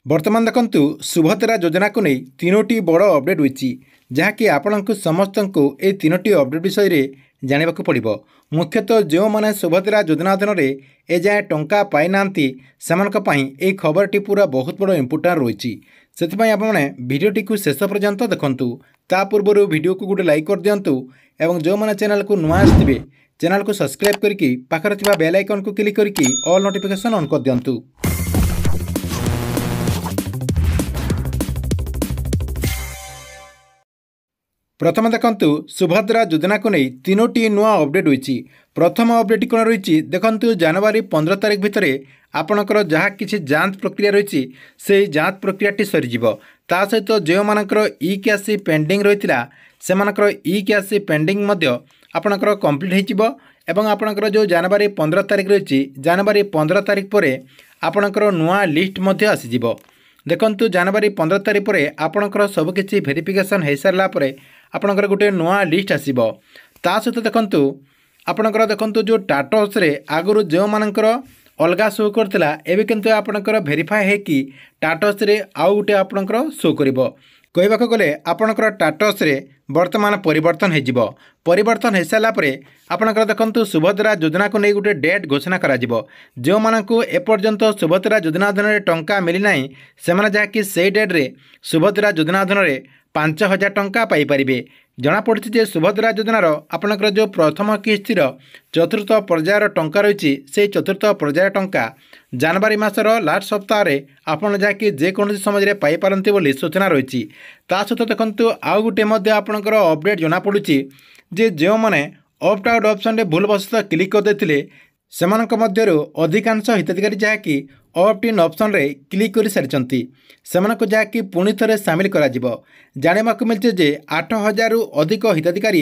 बर्तमान देखंतु सुभद्रा योजना को नहीं तीनोटी बड़ अपडेट होईची जहाँकि आपंक समस्त ए तीनोटी अपडेट विषय में जानवा पड़ो। मुख्यतः जो मैंने सुभद्रा योजना अधीन ए जाए टंका पाई ना से खबरटी पूरा बहुत बड़ इम्पोर्टाट रही से आपने भिडटी को शेष पर्यंत देखूँ। ता पूर्व वीडियो को गोटे लाइक कर दिंतु और जो मैंने चैनल को नुआ आसवे चैनल को सब्सक्राइब करके पाखर बेल आइकन को क्लिक करके ऑल नोटिफिकेशन ऑन कर दिंतु। प्रथम देखंतु सुभद्रा योजना को नहीं तीनोटी नुआ अपडेट होईची। प्रथम अपडेट कौन रही देखंतु जनवरी 15 तारिख भितर आपणकर जहाँ किसी जांच प्रक्रिया रही से जांच प्रक्रियाटी सरीज ता सहित जो मानकर ई कैसी पेंडिंग रही से ई कैसी पेंडिंग आपणकर कंप्लीट हो आपणकर जो जनवरी 15 तारिख रही जनवरी 15 तारिख पर आपणकर नुआ लिस्ट आसीज। देखंतु जनवरी 15 तारिख पर आपणकर सबकि भेरिफिकेशन हो सारापर आपणकर गोटे नुआ लिस्ट आसीबो। ता सहित देखंतु आपणकर देखंतु जो टाटस रे आगुरु जो मानकर अलगा शो करथिला एबे किंतु आपणकर भेरीफाई है कि टाटस रे आउ गोटे आपणकर शो करिवो। कहबाक गले आपणकर टाटस रे वर्तमान परिवर्तन हो परिवर्तन हो सारापर आपणकर देखंतु सुभद्रा योजना को नहीं गोटे डेट घोषणा करा जिवो। जो मानकु एपर्यंत सुभद्रा योजना अधीन टंका मिली नाही सेमाने जाकि से डेट रे सुभद्रा योजना अधीन 5,000 टंका पाइपारे। जनापड़ी जे सुभद्रा योजनार आपणकर जो प्रथम किस्तिर चतुर्थ पर्यायर टंका रही से चतुर्थ पर्यायर टंका जनवरी मासर लास्ट सप्ताह आपड़ जहाँकि जेकोसी समय पाइपारती बोली सूचना रही। ता सहित देखंतु आउ गोटे आपणकर अपडेट जनापड़ी जे जो मैंने ऑप्ट आउट ऑप्शन रे भूलवशतः क्लिक करदे से अधिकांश हिताधिकारी जहाँकि ऑप्ट इन ऑप्शन रे क्लिक कर सारी से जहाँकि पुणी थे सामिल जानवा मिलছে जे 8,000 रु अधिक हिताधिकारी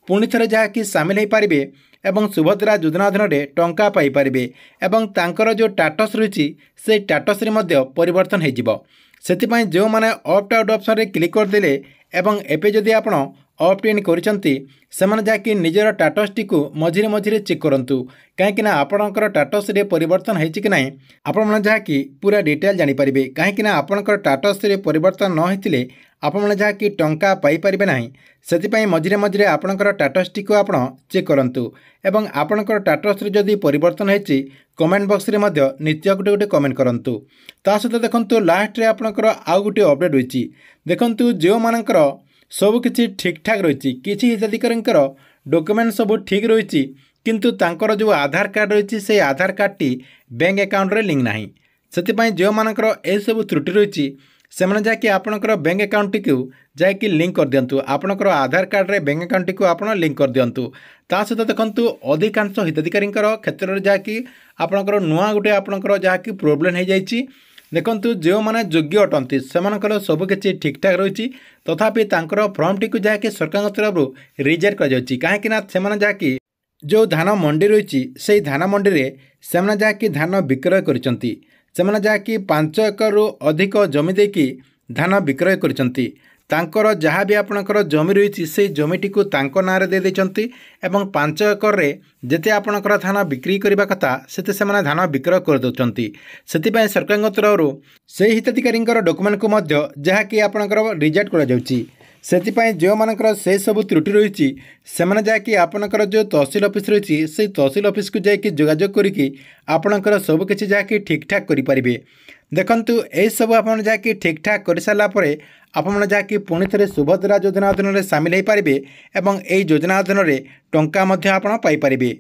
पुणी थे जहाँकि सामिल हो पारे एवं सुभद्रा योजना अधीन टंका पाइपारे एवं तांकर जो टाटस रही से टाटस रे परिवर्तन हो जो मैंने ऑप्ट आउट ऑप्शन रे क्लिक करदे एवं एपे जदि आपण ऑप्ट इन करिसंती सेमाने जाकि निजर टाटस टी को मझिरे मझिरे चेक करंतु कहीं आपणकर टाटस रे परिवर्तन होईछि कि नाही आपण माने जाकि पूरा डिटेल जानि परिबे। कहीं आपणकर टाटस रे परिवर्तन न होइतिले आपण माने जाकि टंका पाई परिबे नाही सेति मझिरे मझिरे आपणकर टाटस टी को आपण चेक करंतु एवं आपणकर टाटस रे जदि परिवर्तन होईछि कमेंट बॉक्स रे मध्य नित्य गोटे गोटे कमेंट करंतु। ता सहित देखंतु लास्ट रे आपणकर आउ गोटे अपडेट होईछि देखंतु जो मानकर सबकि ठीक ठाक रही किसी हिताधिकारी डॉक्यूमेंट सब ठीक रही किंतु तांकर जो आधार कार्ड रही से आधार कार्ड टी बैंक अकाउंट रे लिंक नाही से जो मानकर ए सब त्रुटि रही से जाकि आपणकर बैंक अकाउंट टी को जाकि लिंक कर दिंतु आपणकर आधार कार्ड रे बैंक अकाउंट टी को आपण लिंक कर दिंतु। ता सहित देखंतु अधिकांश हिताधिकारी क्षेत्र में जाकि आपणकर नुआ गोटे आपणकर जाकि प्रोब्लेम हो जाइछि देखंतु जो माने योग्य अटंती सेमानकर सबकि ठीक ठाक रही तथापि तांकर फॉर्म टी को जाकि सरकार तरफ रिजेक्ट कर जाउछि काहेकि ना सेमाने जाकि जो धान मंडी रही से धान मंडी रे सेमाने जाकि धान विक्रय करिसंती सेमाने जाकि 5 एकर रु अधिक जमी देकी धान विक्रय करिसंती तांकर जहाँ भी आपणकर जमी रही से जमीटी को तांको नारे दे देछंती एवं 5 एकर रे जेते आपणकर धान बिक्री करबा कथा सेते सेमाने धान विक्रय कर दउछंती सेति सरकार तरफ से हिताधिकारी डॉक्यूमेंट को मध्य जहाँ कि आपणकर रिजेक्ट कर जाउछि सेति जो मानकर से सब त्रुटि रही सेमाने जाकि आपणकर जो तहसील ऑफिस रही से तहसील ऑफिस को जाकि जोगाजोग करिकि आपणकर सब किछि जाकि ठीक ठाक करि परिबे। देखंतु ए सब आपन जाकि ठीक ठाक कर सारा पर आपन जाकि पुणी थे सुभद्रा योजना अधीन सामिल हो पारे एवं ए योजना अधीन टंका आपन पाई पारिबे।